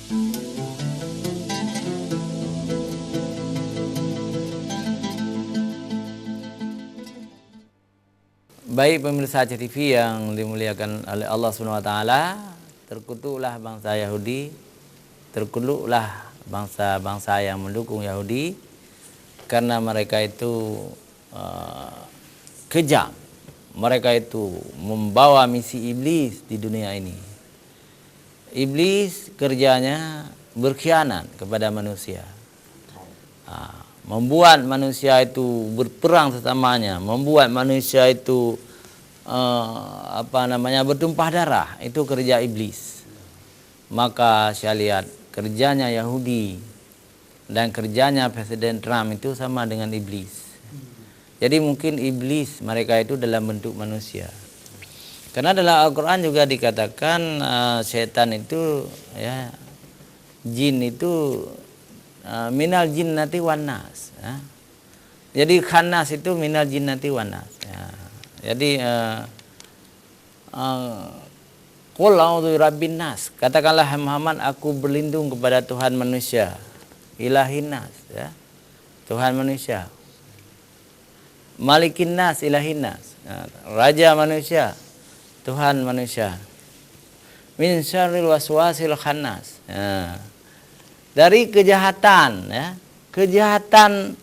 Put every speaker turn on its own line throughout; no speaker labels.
Baik pemirsa CTV yang dimuliakan oleh Allah SWT, terkutuklah bangsa Yahudi, terkutuklah bangsa-bangsa yang mendukung Yahudi, karena mereka itu kejam. Mereka itu membawa misi iblis di dunia ini. Iblis kerjanya berkhianat kepada manusia, membuat manusia itu berperang sesamanya, membuat manusia itu bertumpah darah. Itu kerja iblis. Maka saya lihat kerjanya Yahudi dan kerjanya Presiden Trump itu sama dengan iblis. Jadi mungkin iblis mereka itu dalam bentuk manusia. Karena dalam Al-Quran juga dikatakan setan itu, ya, jin itu minal jinnati wan nas. Ya. Jadi khannas itu minal jinnati wan nas. Ya. Jadi qul a'udzu birabbin nas. Katakanlah Muhammad, aku berlindung kepada Tuhan manusia. Ilahin nas, ya. Tuhan manusia. Malikin nas, ilahin nas. Raja manusia, Tuhan manusia. Min syarril waswasil khannas. Ya. Dari kejahatan, ya. Kejahatan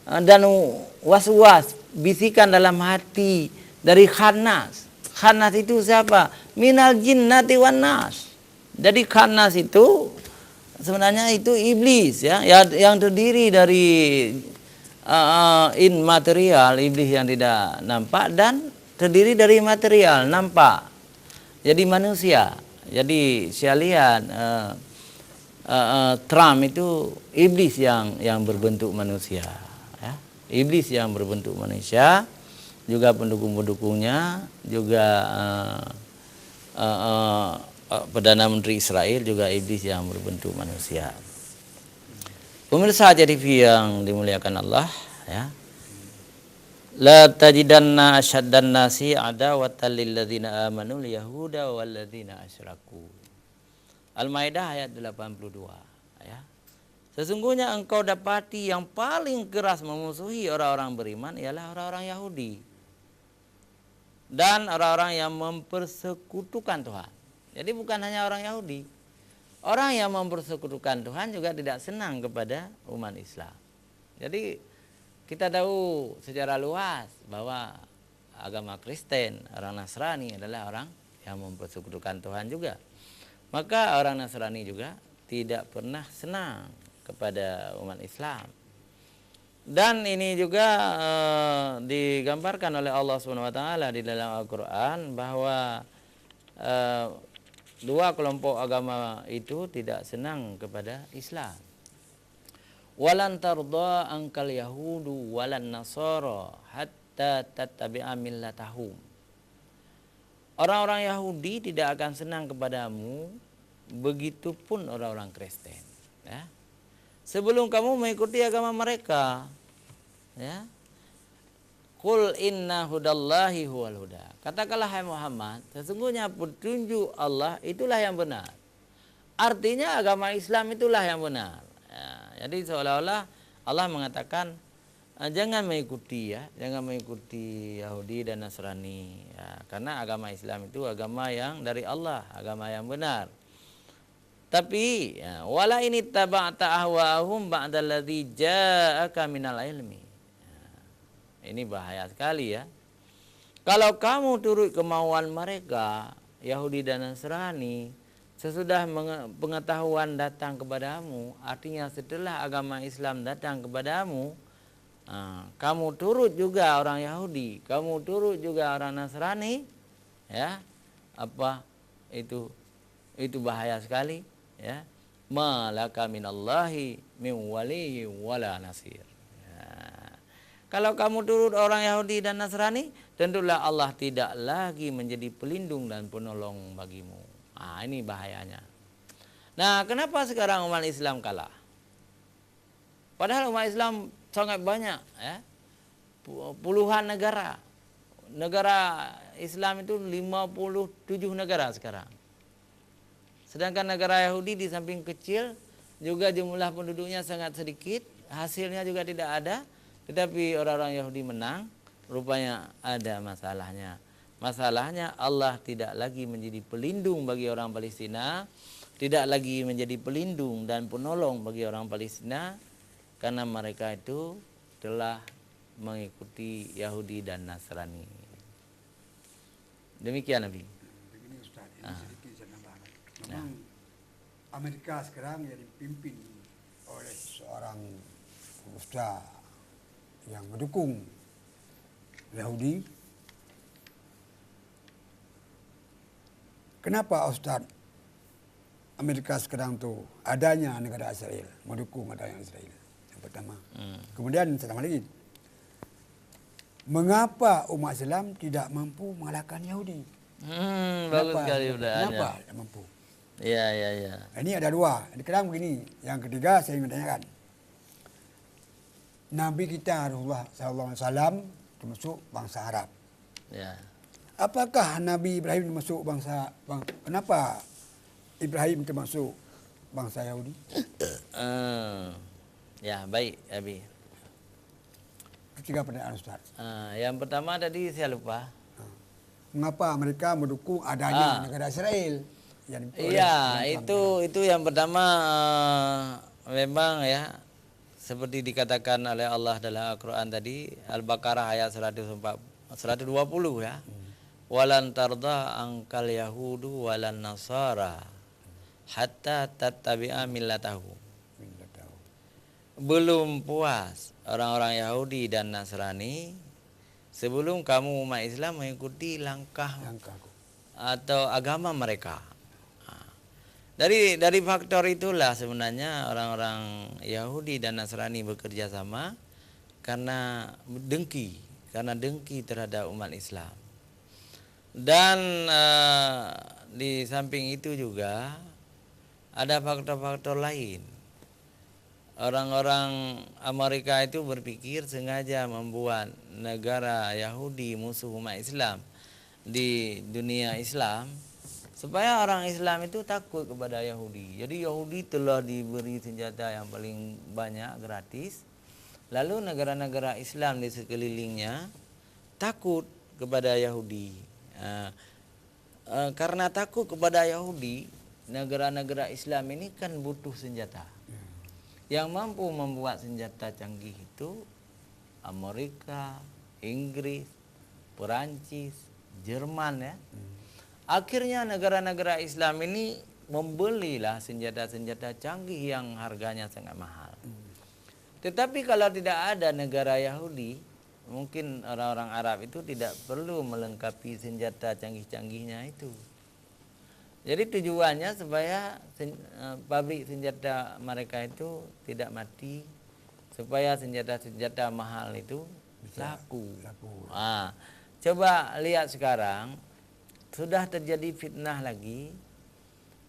dan waswas, bisikan dalam hati dari khannas. Khannas itu siapa? Minal jinnati wan nas. Jadi khannas itu sebenarnya itu iblis, ya, yang terdiri dari material, iblis yang tidak nampak, dan terdiri dari material nampak. Jadi manusia. Jadi saya lihat Trump itu iblis yang berbentuk manusia, ya. Iblis yang berbentuk manusia, juga pendukung-pendukungnya, juga Perdana Menteri Israel juga iblis yang berbentuk manusia. Pemirsa TV yang dimuliakan Allah, ya. La tajidanna asyaddan nasi adawatan lil ladzina amanu yahuda wal ladzina asyraku. Al-Maidah ayat 82, ya. Sesungguhnya engkau dapati yang paling keras memusuhi orang-orang beriman ialah orang-orang Yahudi dan orang-orang yang mempersekutukan Tuhan. Jadi bukan hanya orang Yahudi. Orang yang mempersekutukan Tuhan juga tidak senang kepada umat Islam. Jadi kita tahu secara luas bahwa agama Kristen, orang Nasrani adalah orang yang mempersekutukan Tuhan juga. Maka orang Nasrani juga tidak pernah senang kepada umat Islam. Dan ini juga digambarkan oleh Allah SWT di dalam Al-Quran bahwa dua kelompok agama itu tidak senang kepada Islam. Walan tardha ankal yahudu walan nasara hatta tattabi'a millatahum. Orang-orang Yahudi tidak akan senang kepadamu, begitupun orang-orang Kristen, ya. Sebelum kamu mengikuti agama mereka, ya. Qul inna hudallahi huwal huda. Katakanlah hai Muhammad, sesungguhnya petunjuk Allah itulah yang benar. Artinya agama Islam itulah yang benar. Ya, jadi seolah-olah Allah mengatakan jangan mengikuti, ya, jangan mengikuti Yahudi dan Nasrani, ya, karena agama Islam itu agama yang dari Allah, agama yang benar. Tapi ya, wala ini taba'ta ahwa'ahum ba'dallazi ja'aka minal ilmi. Ini bahaya sekali, ya. Kalau kamu turut kemauan mereka, Yahudi dan Nasrani, sesudah pengetahuan datang kepadamu, artinya setelah agama Islam datang kepadamu, kamu turut juga orang Yahudi, kamu turut juga orang Nasrani, ya, apa itu bahaya sekali, ya. Malaka minallahi min waliyyin wala nasir. Kalau kamu turut orang Yahudi dan Nasrani, tentulah Allah tidak lagi menjadi pelindung dan penolong bagimu. Ini bahayanya. Nah, kenapa sekarang umat Islam kalah? Padahal umat Islam sangat banyak, ya. Puluhan negara. Negara Islam itu 57 negara sekarang. Sedangkan negara Yahudi di samping kecil, juga jumlah penduduknya sangat sedikit, hasilnya juga tidak ada, tetapi orang-orang Yahudi menang. Rupanya ada masalahnya. Masalahnya Allah tidak lagi menjadi pelindung bagi orang Palestina, tidak lagi menjadi pelindung dan penolong bagi orang Palestina, karena mereka itu telah mengikuti Yahudi dan Nasrani. Demikian Nabi.
Begini Ustaz, ini sedikit saya tambahkan. Memang Amerika sekarang yang dipimpin oleh seorang ustaz yang mendukung Yahudi. Kenapa Ustaz Amerika sekarang tuh adanya negara Israel, mendukung adanya Israel? Yang pertama. Kemudian saya tambah lagi. Mengapa umat Islam tidak mampu mengalahkan Yahudi?
Bagus sekali udah.
Kenapa tidak mampu?
Iya.
Ini ada dua. Sekarang begini. Yang ketiga saya ingin tanyakan. Nabi kita Rasulullah SAW termasuk bangsa Arab.
Ya.
Apakah Nabi Ibrahim termasuk kenapa Ibrahim termasuk bangsa Yahudi?
Ya, baik, Abi.
Ketiga pertanyaan Ustaz.
Yang pertama tadi saya lupa.
Mengapa mereka mendukung adanya negara Israel?
Iya, itu yang pertama memang ya seperti dikatakan oleh Allah dalam Al-Qur'an tadi, Al-Baqarah ayat 120 ya. Walan tarda angkal yahudu walan nasara hatta tattabi'a millatahu. Belum puas orang-orang Yahudi dan Nasrani sebelum kamu umat Islam mengikuti langkah atau agama mereka. Dari faktor itulah sebenarnya orang-orang Yahudi dan Nasrani bekerja sama karena dengki terhadap umat Islam. Dan di samping itu juga ada faktor-faktor lain. Orang-orang Amerika itu berpikir sengaja membuat negara Yahudi musuh umat Islam di dunia Islam supaya orang Islam itu takut kepada Yahudi. Jadi Yahudi telah diberi senjata yang paling banyak gratis. Lalu negara-negara Islam di sekelilingnya takut kepada Yahudi. Karena takut kepada Yahudi, negara-negara Islam ini kan butuh senjata. Yang mampu membuat senjata canggih itu Amerika, Inggris, Perancis, Jerman ya. Akhirnya negara-negara Islam ini membelilah senjata-senjata canggih yang harganya sangat mahal. Tetapi kalau tidak ada negara Yahudi, mungkin orang-orang Arab itu tidak perlu melengkapi senjata canggih-canggihnya itu. Jadi tujuannya supaya pabrik senjata mereka itu tidak mati, supaya senjata-senjata mahal itu laku. Coba lihat sekarang, sudah terjadi fitnah lagi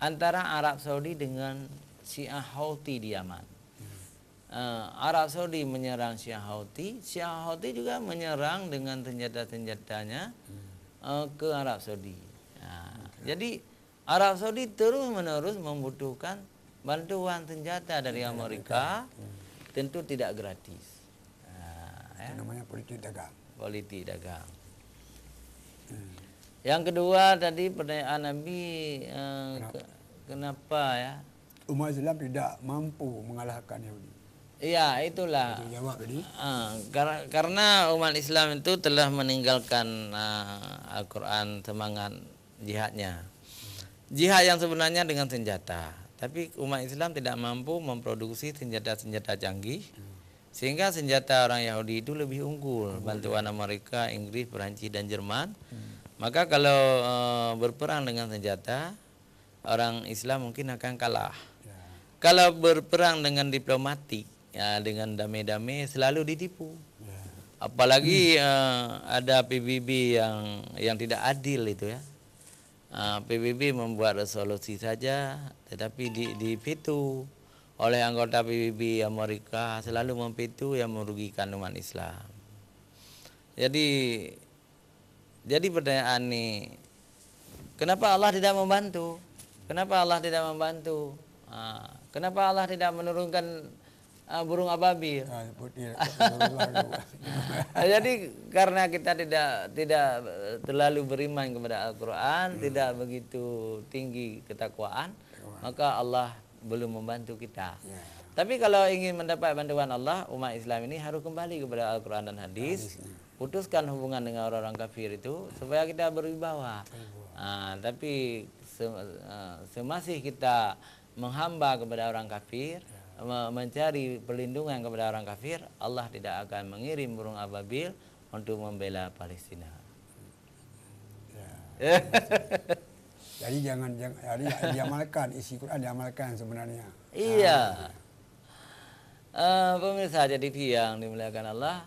antara Arab Saudi dengan Syiah Houthi di Yaman. Arab Saudi menyerang Syiah Houthi juga menyerang dengan senjata-senjatanya ke Arab Saudi. Jadi Arab Saudi terus-menerus membutuhkan bantuan senjata dari Amerika, tentu tidak gratis.
Itu namanya politik dagang.
Politik dagang. Yang kedua tadi pertanyaan Nabi, kenapa ya
umat Islam tidak mampu mengalahkan Yahudi?
Iya, itulah.
Jawab tadi.
Karena umat Islam itu telah meninggalkan Al-Quran, semangat jihadnya. Jihad yang sebenarnya dengan senjata, tapi umat Islam tidak mampu memproduksi senjata-senjata canggih, sehingga senjata orang Yahudi itu lebih unggul, bantuan Amerika, Inggris, Perancis dan Jerman. Maka kalau berperang dengan senjata, orang Islam mungkin akan kalah. Kalau berperang dengan diplomatik, ya dengan damai-damai selalu ditipu. Apalagi ada PBB yang tidak adil itu ya. PBB membuat resolusi saja, tetapi diveto oleh anggota PBB Amerika, selalu memveto yang merugikan umat Islam. Jadi pertanyaan nih, kenapa Allah tidak membantu? Kenapa Allah tidak membantu? Kenapa Allah tidak menurunkan burung ababil? Jadi karena kita tidak terlalu beriman kepada Al-Quran, tidak begitu tinggi ketakwaan, maka Allah belum membantu kita. Tapi kalau ingin mendapat bantuan Allah, umat Islam ini harus kembali kepada Al-Quran dan hadis, putuskan hubungan dengan orang-orang kafir itu supaya kita berwibawa. Tapi semasih kita menghamba kepada orang kafir, mencari perlindungan kepada orang kafir, Allah tidak akan mengirim burung ababil untuk membela Palestina.
Jadi jangan diamalkan isi Quran, diamalkan sebenarnya.
Iya. Pemirsa jadi yang dimuliakan Allah.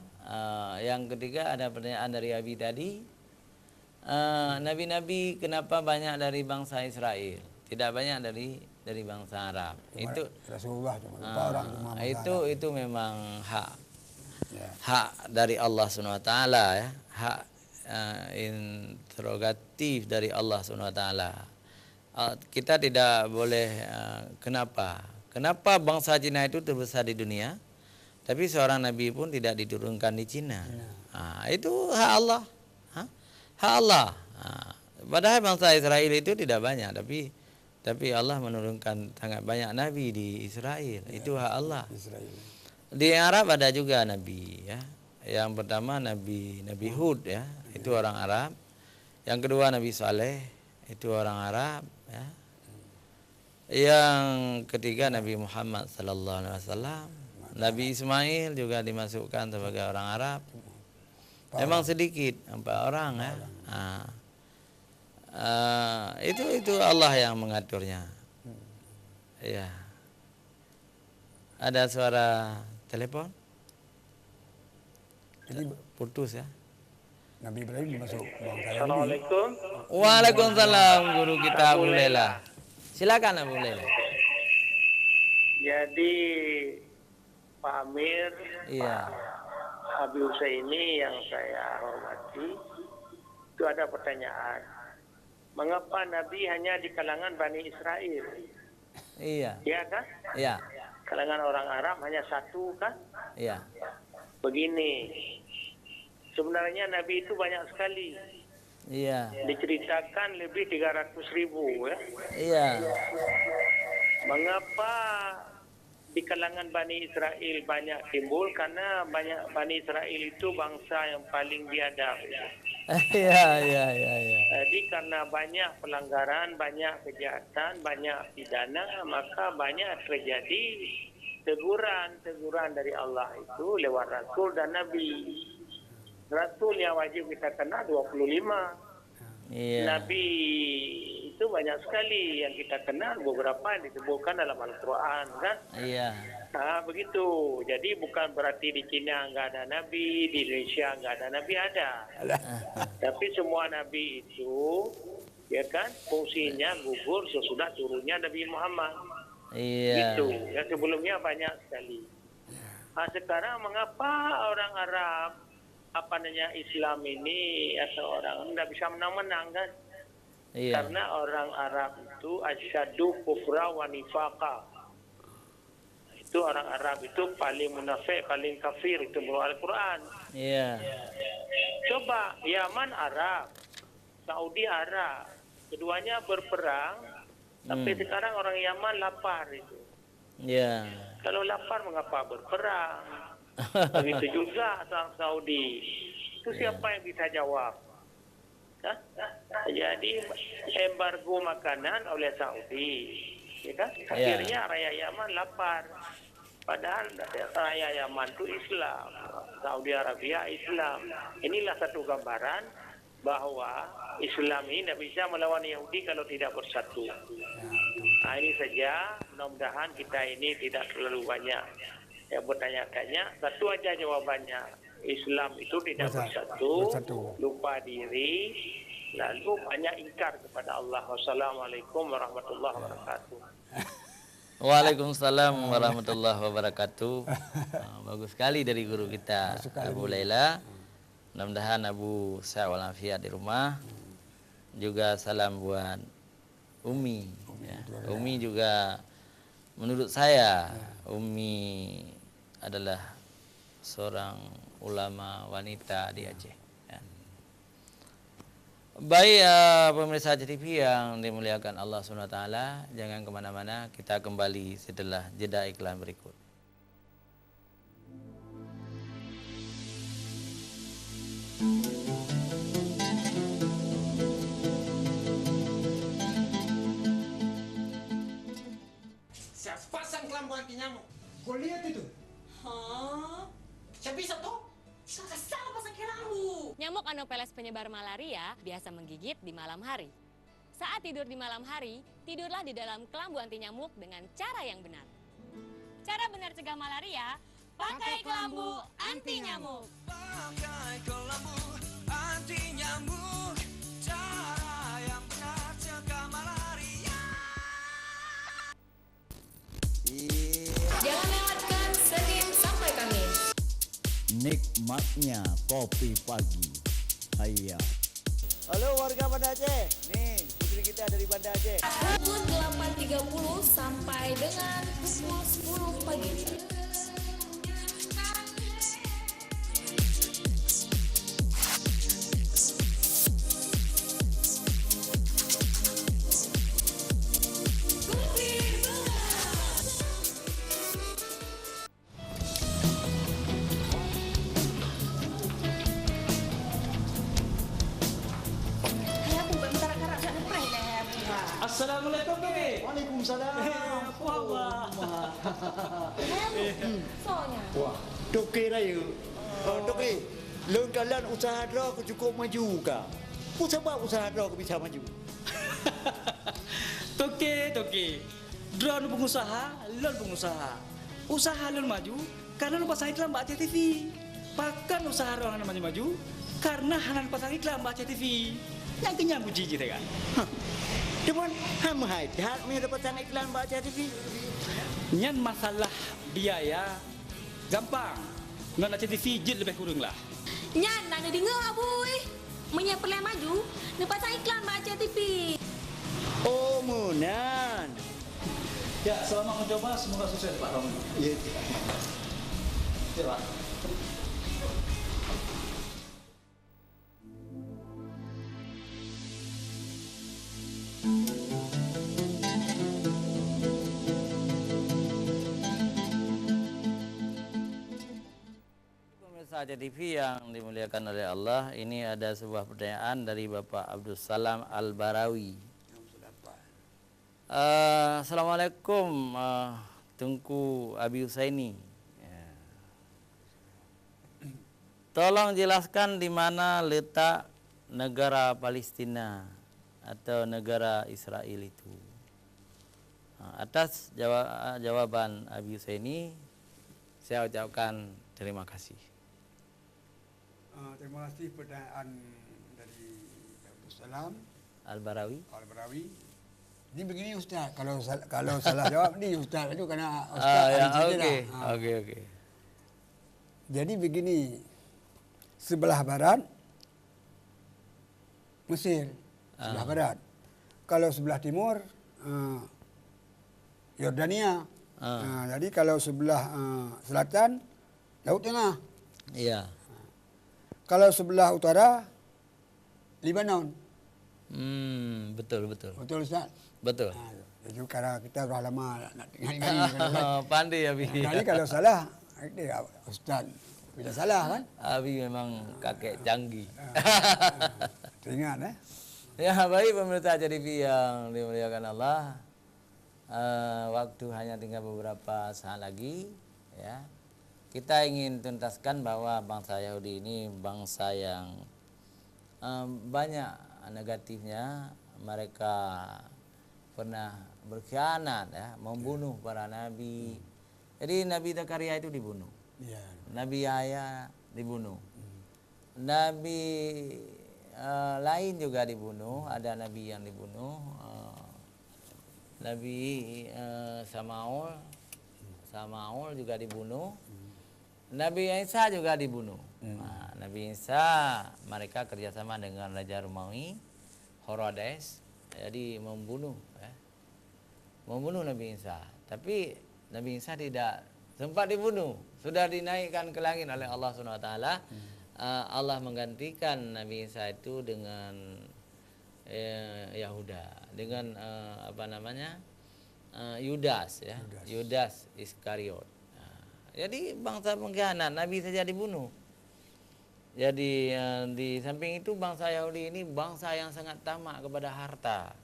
Yang ketiga ada pertanyaan dari Abi tadi. Nabi-nabi kenapa banyak dari bangsa Israel, tidak banyak dari bangsa Arab? Itu
Rasulullah
itu memang hak dari Allah Subhanahu wa taala ya, hak interogatif dari Allah Subhanahu wa taala. Kita tidak boleh kenapa bangsa Cina itu terbesar di dunia, tapi seorang nabi pun tidak diturunkan di Cina. Itu hak Allah. Hak Allah. Padahal bangsa Israel itu tidak banyak, tapi Allah menurunkan sangat banyak nabi di Israel. Itu hak Allah. Di Arab ada juga nabi ya. Yang pertama Nabi Hud ya, itu orang Arab. Yang kedua Nabi Saleh, itu orang Arab ya. Yang ketiga Nabi Muhammad sallallahu alaihi wasallam. Nabi Ismail juga dimasukkan sebagai orang Arab. Memang sedikit, 4 orang ya. Itu Allah yang mengaturnya. Ya. Ada suara telepon?
Jadi
putus ya.
Nabi Ibrahim masuk bangsa Yahudi.
Assalamualaikum.
Waalaikumsalam guru kita Abu Lela. Silakan Abu Lela.
Jadi Pak Amir,
Iya.
Pak Habib Husaini yang saya hormati, itu ada pertanyaan. Mengapa Nabi hanya di kalangan Bani Israel?
Iya.
Iya kan?
Iya.
Kalangan orang Arab hanya satu kan?
Iya.
Begini, sebenarnya Nabi itu banyak sekali.
Iya.
Diceritakan lebih 300.000 ya.
Iya.
Mengapa di kalangan Bani Israel banyak timbul? Karena banyak Bani Israel itu bangsa yang paling biadab.
Iya.
Jadi karena banyak pelanggaran, banyak kejahatan, banyak pidana, maka banyak terjadi teguran dari Allah itu lewat Rasul dan Nabi. Rasul yang wajib kita kenal 25.
Iya.
Nabi itu banyak sekali yang kita kenal, beberapa yang disebutkan dalam Al-Quran kan.
Iya.
Begitu. Jadi bukan berarti di Cina nggak ada Nabi, di Indonesia nggak ada Nabi, ada. Tapi semua Nabi itu, ya kan, fungsinya gugur sesudah turunnya Nabi Muhammad.
Iya.
Gitu. Yang sebelumnya banyak sekali. Sekarang mengapa orang Arab Islam ini atau orang tidak bisa menang-menang kan?
Iya.
Karena orang Arab itu asyadu kufra wa nifaqa. Itu orang Arab itu paling munafik, paling kafir, itu menurut Al-Quran.
Iya.
Coba Yaman Arab, Saudi Arab, keduanya berperang, tapi sekarang orang Yaman lapar itu.
Iya.
Kalau lapar mengapa berperang? Begitu juga orang Saudi. Itu siapa yang bisa jawab? Jadi embargo makanan oleh Saudi, ya kan? Akhirnya rakyat Yaman lapar. Padahal rakyat Yaman itu Islam, Saudi Arabia Islam. Inilah satu gambaran bahwa Islam ini tidak bisa melawan Yahudi kalau tidak bersatu. Ini saja, mudah-mudahan kita ini tidak terlalu banyak yang bertanya-tanya. Satu aja jawabannya, Islam itu tidak bersatu, lupa diri, lalu banyak ingkar kepada Allah. Wassalamualaikum warahmatullahi wabarakatuh.
Waalaikumsalam warahmatullahi wabarakatuh. Bagus sekali dari guru kita Abu Laila. Mudah-mudahan Abu sehat walafiat di rumah. Juga salam buat Umi. Ya.
betul.
Umi juga menurut saya Umi adalah seorang ulama wanita di Aceh. Ya. Baik pemirsa TV yang dimuliakan Allah SWT, jangan kemana-mana, kita kembali setelah jeda iklan berikut.
Pasang kelambu anti nyamuk.
Kau lihat itu?
Hah? Siapa bisa tuh? Salah pasang kelambu.
Nyamuk Anopheles penyebar malaria biasa menggigit di malam hari. Saat tidur di malam hari, tidurlah di dalam kelambu anti nyamuk dengan cara yang benar. Cara benar cegah malaria, pakai kelambu anti nyamuk.
Pakai kelambu anti nyamuk, cara yang benar cegah malaria.
Jangan lewatkan Senin sampai Kamis.
Nikmatnya kopi pagi. Hayya.
Halo warga Banda Aceh. Nih, putri kita dari Banda Aceh.
Pukul 8.30 sampai dengan pukul 10 pagi.
Assalamualaikum Toki.
Waalaikumsalam.
Soalnya.
Wah, Toki raya. Toki, leun kalian usaha dra aku cukup maju ka. Apa sebab usaha dra aku bisa maju?
Toke. Drone pengusaha, lon pengusaha. Usaha lon maju karena lon pasang iklan Mbak Aceh TV. Bahkan usaha orang maju karena hanan pasang iklan Mbak Aceh TV. Yang kenyang puji kita kan.
Cuman ham hai, hat me dapat pasang iklan baca TV.
Nyan masalah biaya gampang. Ngan Aceh TV jid lebih kurang lah.
Nyan, nak dengar abui. Menyapelai maju, nak pasang iklan baca TV.
Oh, Munan.
Ya, selamat mencoba, semoga sukses Pak Roman.
Ya.
Ya, Pak.
Pemirsa Aceh TV yang dimuliakan oleh Allah, ini ada sebuah pertanyaan dari Bapak Abdul Salam Al-Barawi. Assalamualaikum Tengku Abi Husaini. Ya. Tolong jelaskan di mana letak negara Palestina atau negara Israel itu. Atas jawaban Abi Husaini, saya ucapkan terima kasih.
Terima kasih pertanyaan dari Abdul Salam
Al-Barawi.
Al-Barawi. Ini begini Ustaz, kalau salah jawab ni Ustaz itu kena Ustaz
Ya,
ada cerita
okey.
dah.
Okey.
Jadi begini, sebelah barat Mesir, sebelah barat. Kalau sebelah timur Yordania. Jadi kalau sebelah selatan Laut Tengah.
Iya.
Kalau sebelah utara Lebanon.
Betul.
Betul Ustaz?
Betul.
Jadi karena kita dah lama nak dengar.
Pandai Abi.
Jadi kalau salah, Ustaz bila salah kan?
Abi memang kakek canggih.
Teringat
Ya, baik pemirsa TV yang dimuliakan Allah. Waktu hanya tinggal beberapa saat lagi, ya. Kita ingin tuntaskan bahwa bangsa Yahudi ini bangsa yang banyak negatifnya. Mereka pernah berkhianat, ya, membunuh para nabi. Jadi Nabi Zakaria itu dibunuh.
Ya.
Nabi Yahya dibunuh. Nabi lain juga dibunuh. Ada nabi yang dibunuh. Nabi Samaul juga dibunuh. Nabi Isa juga dibunuh. Nabi Isa mereka kerjasama dengan Raja Romawi Herodes jadi membunuh membunuh Nabi Isa. Tapi Nabi Isa tidak sempat dibunuh, sudah dinaikkan ke langit oleh Allah SWT. Allah menggantikan Nabi Isa itu dengan Yahuda, dengan apa namanya, Yudas, ya, Yudas Iskariot. Jadi bangsa pengkhianat, Nabi saja dibunuh. Jadi di samping itu bangsa Yahudi ini bangsa yang sangat tamak kepada harta.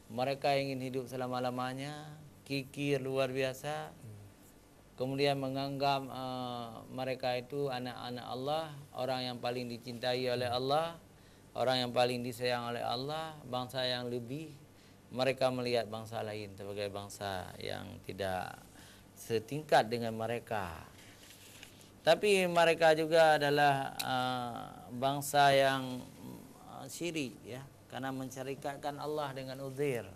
Mereka ingin hidup selama-lamanya, kikir luar biasa. Kemudian menganggap mereka itu anak-anak Allah, orang yang paling dicintai oleh Allah, orang yang paling disayang oleh Allah. Bangsa yang lebih, mereka melihat bangsa lain sebagai bangsa yang tidak setingkat dengan mereka. Tapi mereka juga adalah bangsa yang syirik, ya, karena mensyarikatkan Allah dengan Uzair.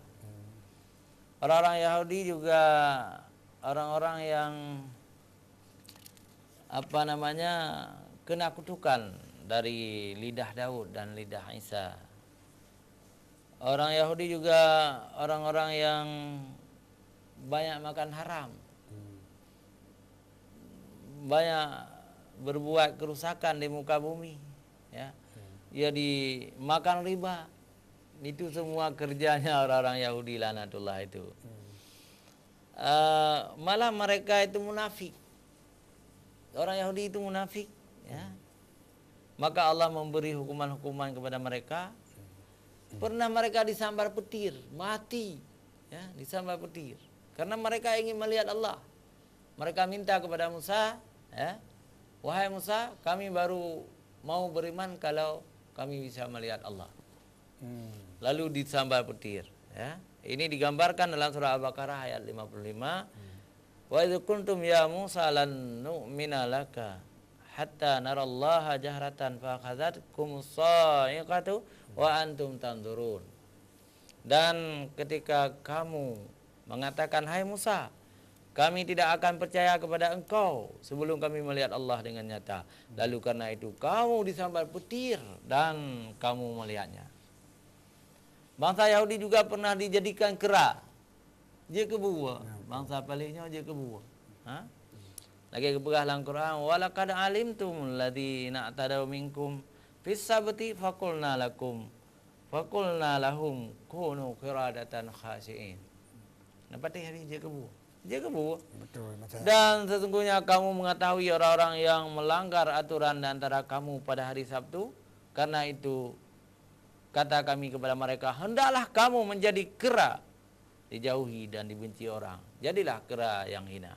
Orang-orang Yahudi juga orang-orang yang apa namanya, kena kutukan dari lidah Daud dan lidah Isa. Orang Yahudi juga orang-orang yang banyak makan haram, banyak berbuat kerusakan di muka bumi, ya. Jadi makan riba, itu semua kerjanya orang-orang Yahudi laknatullah itu. Malah mereka itu munafik. Orang Yahudi itu munafik, ya. Maka Allah memberi hukuman-hukuman kepada mereka. Pernah mereka disambar petir, mati, ya, disambar petir. Karena mereka ingin melihat Allah. Mereka minta kepada Musa, ya, wahai Musa, kami baru mau beriman kalau kami bisa melihat Allah. Lalu disambar petir, ya. Ini digambarkan dalam surah Al-Baqarah ayat 55. Wa idz kuntum ya Musa lan nu'mina laka hatta narallaha jahratan fa akhadhatkumus sa'iqatu wa antum tanzurun. Dan ketika kamu mengatakan, hai Musa, kami tidak akan percaya kepada engkau sebelum kami melihat Allah dengan nyata. Lalu karena itu kamu disambar petir dan kamu melihatnya. Bangsa Yahudi juga pernah dijadikan kera. Dia kebuah. Bangsa paliknya dia kebuah. Lagi keberah dalam Quran, walaqad alimtum alladziina atadaw minkum fis sabti faqulna lahum kunu qiradatan khasi'in. Nampak hari dia kebuah. Dia kebuah.
Betul.
Dan sesungguhnya kamu mengetahui orang-orang yang melanggar aturan di antara kamu pada hari Sabtu. Karena itu kata kami kepada mereka, hendaklah kamu menjadi kera, dijauhi dan dibenci orang. Jadilah kera yang hina.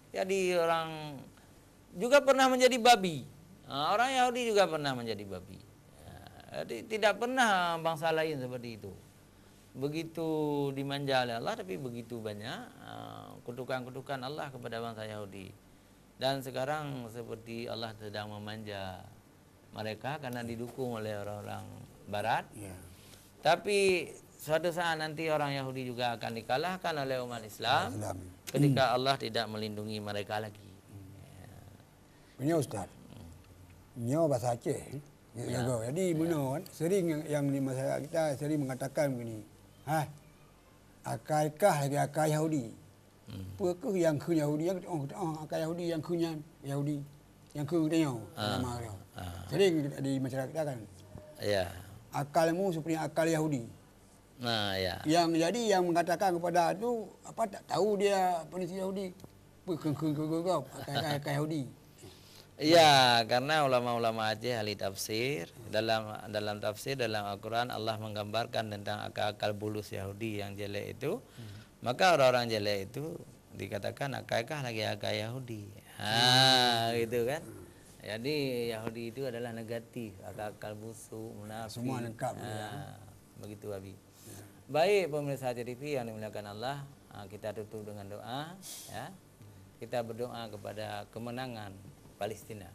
Jadi orang juga pernah menjadi babi. Orang Yahudi juga pernah menjadi babi. Jadi tidak pernah bangsa lain seperti itu. Begitu dimanja oleh Allah, tapi begitu banyak kutukan-kutukan Allah kepada bangsa Yahudi. Dan sekarang seperti Allah sedang memanja mereka karena didukung oleh orang-orang Barat. Tapi suatu saat nanti orang Yahudi juga akan dikalahkan oleh umat Islam ketika Allah tidak melindungi mereka lagi.
Punya Ustaz. Punya bahasa Aceh. Jadi benar, sering yang di masyarakat kita sering mengatakan begini. Akaikah lagi akal Yahudi? Apakah yang ke Yahudi? Yang akal Yahudi yang kenya Yahudi. Yang ke tengok nama dia. Sering di masyarakat kita kan.
Ya.
Akalmu seperti akal Yahudi.
Nah, ya.
Yang jadi yang mengatakan kepada itu apa tak tahu dia penisi Yahudi. Akal Yahudi.
Ya, karena ulama-ulama Aceh ahli tafsir dalam tafsir dalam Al-Quran Allah menggambarkan tentang akal-akal bulus Yahudi yang jelek itu. Maka orang-orang jelek itu dikatakan akaikah lagi akal Yahudi. Gitu kan. Jadi Yahudi itu adalah negatif, akal-akal busuk, munafik.
Semua lengkap.
Begitu Abi. Baik pemirsa TV yang dimuliakan Allah, kita tutup dengan doa, ya. Kita berdoa kepada kemenangan Palestina.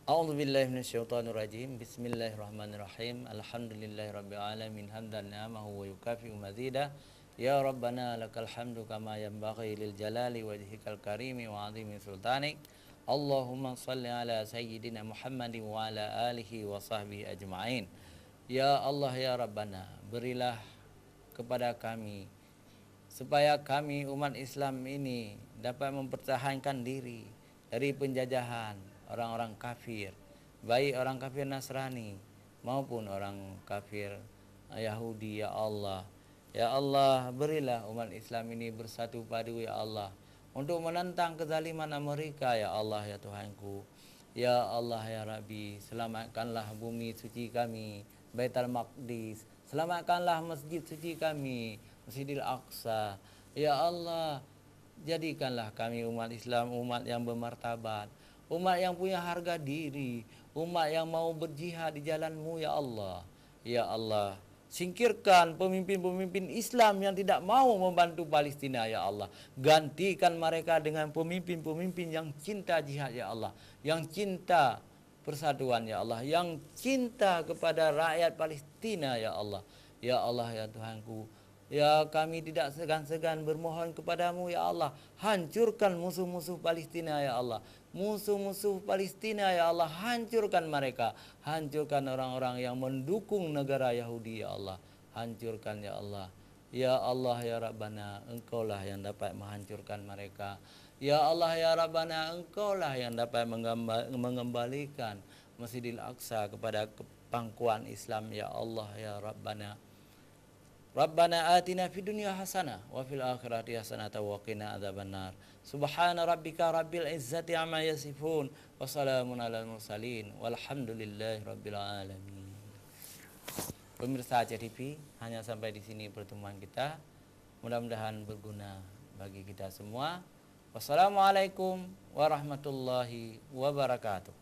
A'udzubillahi minasyaitonirrajim. Bismillahirrahmanirrahim. Alhamdulillahirabbil alamin hamdan ni'amahu wa yukafi'u mazidah. Ya Rabbana lakal hamdu kama yanbaghi lil jalali wajhikal karimi wa 'azimi sultanik. Allahumma salli ala sayyidina Muhammadin wa ala alihi wa sahbihi ajma'in. Ya Allah ya Rabbana, berilah kepada kami supaya kami umat Islam ini dapat mempertahankan diri dari penjajahan orang-orang kafir, baik orang kafir Nasrani maupun orang kafir Yahudi. Ya Allah, ya Allah, berilah umat Islam ini bersatu padu ya Allah untuk menentang kezaliman mereka ya Allah ya Tuhanku. Ya Allah ya Rabbi, selamatkanlah bumi suci kami, Baitul Maqdis, selamatkanlah masjid suci kami, Masjidil Aqsa. Ya Allah, jadikanlah kami umat Islam umat yang bermartabat, umat yang punya harga diri, umat yang mau berjihad di jalan-Mu ya Allah. Ya Allah, singkirkan pemimpin-pemimpin Islam yang tidak mau membantu Palestina ya Allah. Gantikan mereka dengan pemimpin-pemimpin yang cinta jihad ya Allah, yang cinta persatuan ya Allah, yang cinta kepada rakyat Palestina ya Allah. Ya Allah ya Tuhanku, ya kami tidak segan-segan bermohon kepadamu ya Allah, hancurkan musuh-musuh Palestina ya Allah. Musuh-musuh Palestina ya Allah, hancurkan mereka, hancurkan orang-orang yang mendukung negara Yahudi ya Allah, hancurkan ya Allah. Ya Allah ya Rabbana, Engkaulah yang dapat menghancurkan mereka. Ya Allah ya Rabbana, Engkaulah yang dapat mengembalikan Masjidil Aqsa kepada pangkuan Islam ya Allah ya Rabbana. Rabbana atina fid dunya hasanah wa fil akhirati hasanah wa qina adzabannar. Subhana rabbika rabbil izzati amma yasifun wa salamun alal mursalin walhamdulillahi rabbil alamin. Pemirsa Aceh TV, hanya sampai di sini pertemuan kita. Mudah-mudahan berguna bagi kita semua. Wassalamualaikum warahmatullahi wabarakatuh.